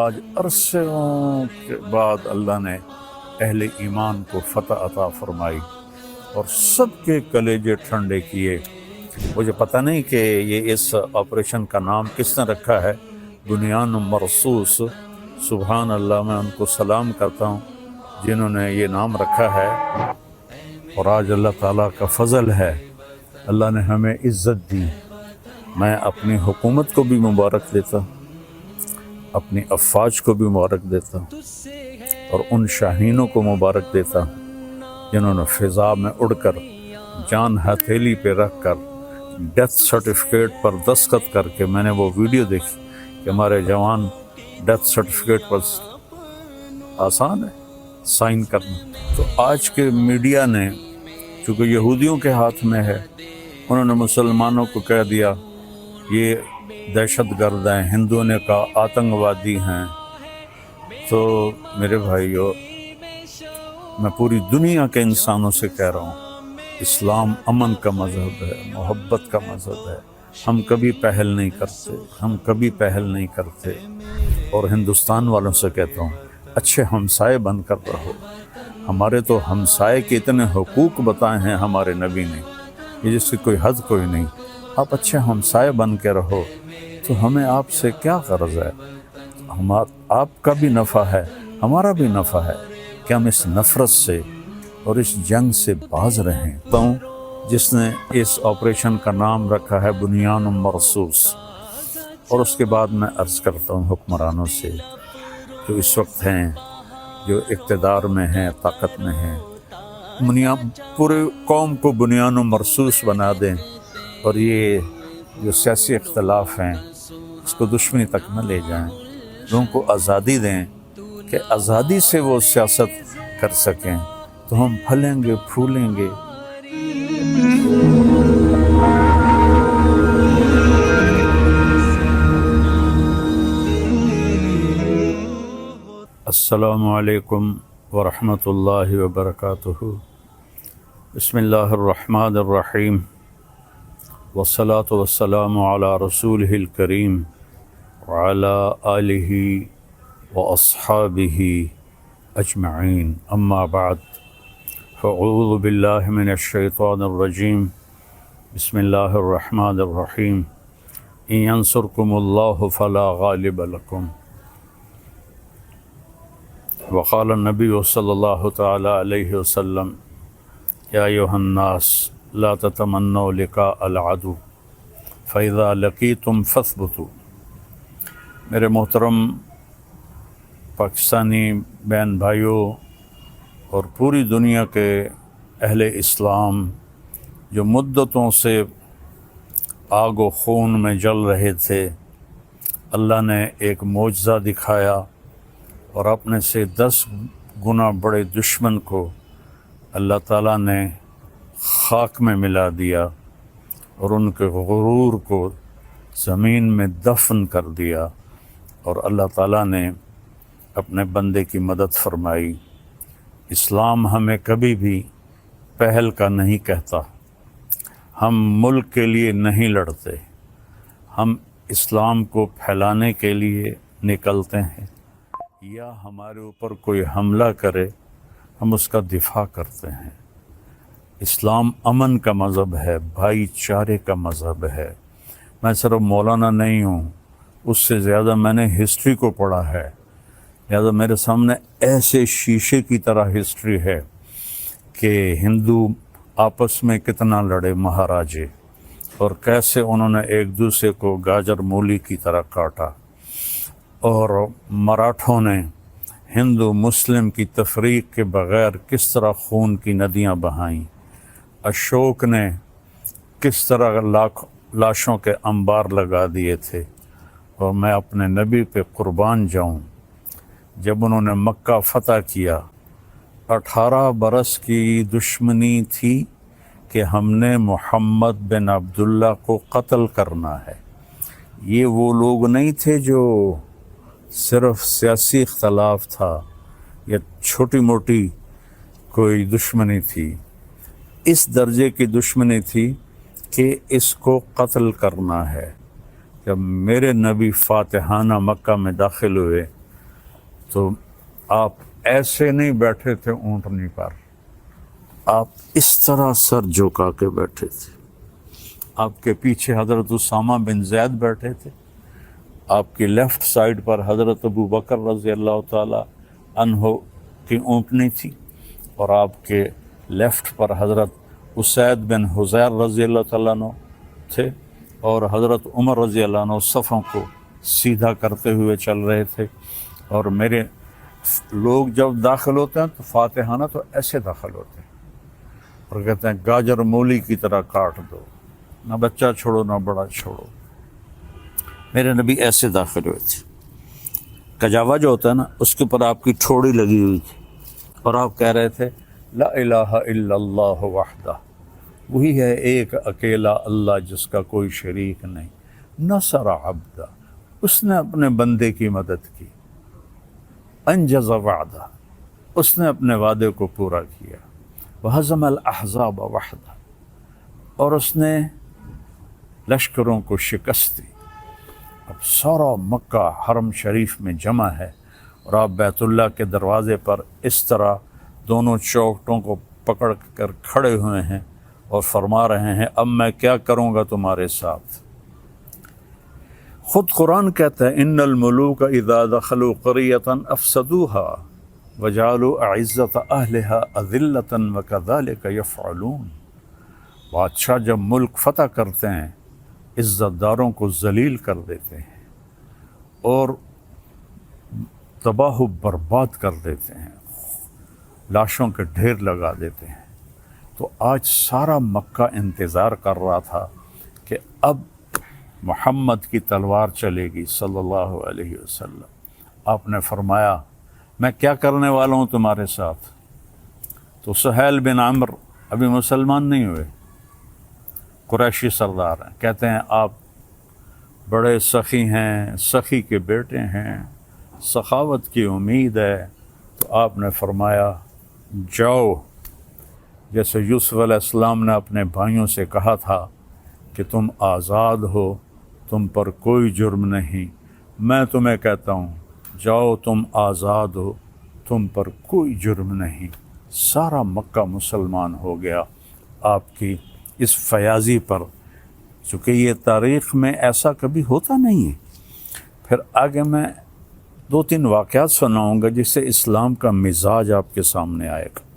آج عرصوں کے بعد اللہ نے اہل ایمان کو فتح عطا فرمائی اور سب کے کلیجے ٹھنڈے کیے۔ مجھے پتہ نہیں کہ یہ اس آپریشن کا نام کس نے رکھا ہے، بنیان مرصوص۔ سبحان اللہ، میں ان کو سلام کرتا ہوں جنہوں نے یہ نام رکھا ہے، اور آج اللہ تعالیٰ کا فضل ہے، اللہ نے ہمیں عزت دی۔ میں اپنی حکومت کو بھی مبارک دیتا ہوں، اپنی افواج کو بھی مبارک دیتا ہوں، اور ان شاہینوں کو مبارک دیتا ہوں جنہوں نے فضا میں اڑ کر جان ہتھیلی پہ رکھ کر ڈیتھ سرٹیفکیٹ پر دستخط کر کے، میں نے وہ ویڈیو دیکھی کہ ہمارے جوان ڈیتھ سرٹیفکیٹ پر آسان ہے سائن کرنا۔ تو آج کے میڈیا نے، چونکہ یہودیوں کے ہاتھ میں ہے، انہوں نے مسلمانوں کو کہہ دیا یہ دہشت گرد ہیں، ہندوؤں نے کہا آتنکوادی ہیں۔ تو میرے بھائیو، میں پوری دنیا کے انسانوں سے کہہ رہا ہوں، اسلام امن کا مذہب ہے، محبت کا مذہب ہے۔ ہم کبھی پہل نہیں کرتے، ہم کبھی پہل نہیں کرتے۔ اور ہندوستان والوں سے کہتا ہوں، اچھے ہمسائے بن کر رہو۔ ہمارے تو ہمسائے کے اتنے حقوق بتائے ہیں ہمارے نبی نے، یہ جس کی کوئی حد کوئی نہیں۔ آپ اچھے ہمسائے بن کے رہو تو ہمیں آپ سے کیا غرض ہے؟ آپ کا بھی نفع ہے، ہمارا بھی نفع ہے کہ ہم اس نفرت سے اور اس جنگ سے باز رہیں۔ تو جس نے اس آپریشن کا نام رکھا ہے بنیان مرصوص، اور اس کے بعد میں عرض کرتا ہوں حکمرانوں سے جو اس وقت ہیں، جو اقتدار میں ہیں، طاقت میں ہیں، پورے قوم کو بنیان و مرصوص بنا دیں، اور یہ جو سیاسی اختلاف ہیں اس کو دشمنی تک نہ لے جائیں۔ لوگوں کو آزادی دیں کہ آزادی سے وہ سیاست کر سکیں، تو ہم پھلیں گے، پھولیں گے۔ السلام علیکم ورحمۃ اللہ وبرکاتہ۔ بسم اللہ الرحمن الرحیم، والصلاة والسلام علی رسولہ الکریم وعلی آلہ واصحابہ اجمعین، اما بعد، فاعوذ باللہ من الشیطان الرجیم، بسم اللہ الرحمن الرحیم، ان ینصرکم اللہ فلا غالب لکم، وقال النبی صلی اللہ تعالی علیہ وسلم، یا ایھا الناس لا تتمنوا لقاء العدو فاذا لقیتم فاثبتوا۔ میرے محترم پاکستانی بہن بھائیوں اور پوری دنیا کے اہل اسلام جو مدتوں سے آگ و خون میں جل رہے تھے، اللہ نے ایک معجزہ دکھایا اور اپنے سے 10 گنا بڑے دشمن کو اللہ تعالیٰ نے خاک میں ملا دیا اور ان کے غرور کو زمین میں دفن کر دیا، اور اللہ تعالیٰ نے اپنے بندے کی مدد فرمائی۔ اسلام ہمیں کبھی بھی پہل کا نہیں کہتا، ہم ملک کے لیے نہیں لڑتے، ہم اسلام کو پھیلانے کے لیے نکلتے ہیں، یا ہمارے اوپر کوئی حملہ کرے ہم اس کا دفاع کرتے ہیں۔ اسلام امن کا مذہب ہے، بھائی چارے کا مذہب ہے۔ میں صرف مولانا نہیں ہوں، اس سے زیادہ میں نے ہسٹری کو پڑھا ہے، لہذا میرے سامنے ایسے شیشے کی طرح ہسٹری ہے کہ ہندو آپس میں کتنا لڑے مہاراجے، اور کیسے انہوں نے ایک دوسرے کو گاجر مولی کی طرح کاٹا، اور مراٹھوں نے ہندو مسلم کی تفریق کے بغیر کس طرح خون کی ندیاں بہائیں، اشوک نے کس طرح لاشوں کے انبار لگا دیے تھے۔ اور میں اپنے نبی پہ قربان جاؤں، جب انہوں نے مکہ فتح کیا، 18 برس کی دشمنی تھی کہ ہم نے محمد بن عبداللہ کو قتل کرنا ہے۔ یہ وہ لوگ نہیں تھے جو صرف سیاسی اختلاف تھا یا چھوٹی موٹی کوئی دشمنی تھی، اس درجے کی دشمنی تھی کہ اس کو قتل کرنا ہے۔ جب میرے نبی فاتحانہ مکہ میں داخل ہوئے تو آپ ایسے نہیں بیٹھے تھے اونٹنی پر، آپ اس طرح سر جھکا کے بیٹھے تھے۔ آپ کے پیچھے حضرت اسامہ بن زید بیٹھے تھے، آپ کی لیفٹ سائڈ پر حضرت ابو بکر رضی اللہ تعالی عنہ کی اونٹنی تھی، اور آپ کے لیفٹ پر حضرت اسید بن حضیر رضی اللہ تعالیٰ عنہ تھے، اور حضرت عمر رضی اللہ عنہ صفوں کو سیدھا کرتے ہوئے چل رہے تھے۔ اور میرے لوگ جب داخل ہوتے ہیں تو فاتحانہ تو ایسے داخل ہوتے ہیں اور کہتے ہیں گاجر مولی کی طرح کاٹ دو، نہ بچہ چھوڑو نہ بڑا چھوڑو۔ میرے نبی ایسے داخل ہوئے تھے، کجاوا جو ہوتا ہے نا اس کے اوپر آپ کی ٹھوڑی لگی ہوئی تھی، اور آپ کہہ رہے تھے لا الہ الا اللہ وحدہ، وہی ہے ایک اکیلا اللہ جس کا کوئی شریک نہیں، نصر عبدہ، اس نے اپنے بندے کی مدد کی، انجز وعدہ، اس نے اپنے وعدے کو پورا کیا، وہزم الاحزاب وحدہ، اور اس نے لشکروں کو شکست دی۔ اب سارا مکہ حرم شریف میں جمع ہے، اور آپ بیت اللہ کے دروازے پر اس طرح دونوں چوکٹوں کو پکڑ کر کھڑے ہوئے ہیں اور فرما رہے ہیں اب میں کیا کروں گا تمہارے ساتھ۔ خود قرآن کہتا ہے ان الملوک اذا دخلوا قریۃ افسدوها وجعلوا اعزۃ اہلها اذلۃ وکذلک یفعلون۔ بادشاہ جب ملک فتح کرتے ہیں عزت داروں کو ذلیل کر دیتے ہیں اور تباہ و برباد کر دیتے ہیں، لاشوں کے ڈھیر لگا دیتے ہیں۔ تو آج سارا مکہ انتظار کر رہا تھا کہ اب محمد کی تلوار چلے گی صلی اللہ علیہ وسلم۔ آپ نے فرمایا میں کیا کرنے والا ہوں تمہارے ساتھ؟ تو سہیل بن عمرو ابھی مسلمان نہیں ہوئے، قریشی سردار ہیں، کہتے ہیں آپ بڑے سخی ہیں، سخی کے بیٹے ہیں، سخاوت کی امید ہے۔ تو آپ نے فرمایا جاؤ، جیسے یوسف علیہ السلام نے اپنے بھائیوں سے کہا تھا کہ تم آزاد ہو، تم پر کوئی جرم نہیں، میں تمہیں کہتا ہوں جاؤ تم آزاد ہو، تم پر کوئی جرم نہیں۔ سارا مکہ مسلمان ہو گیا آپ کی اس فیاضی پر، چونکہ یہ تاریخ میں ایسا کبھی ہوتا نہیں ہے۔ پھر آگے میں 2-3 واقعات سناؤں گا جس سے اسلام کا مزاج آپ کے سامنے آئے گا۔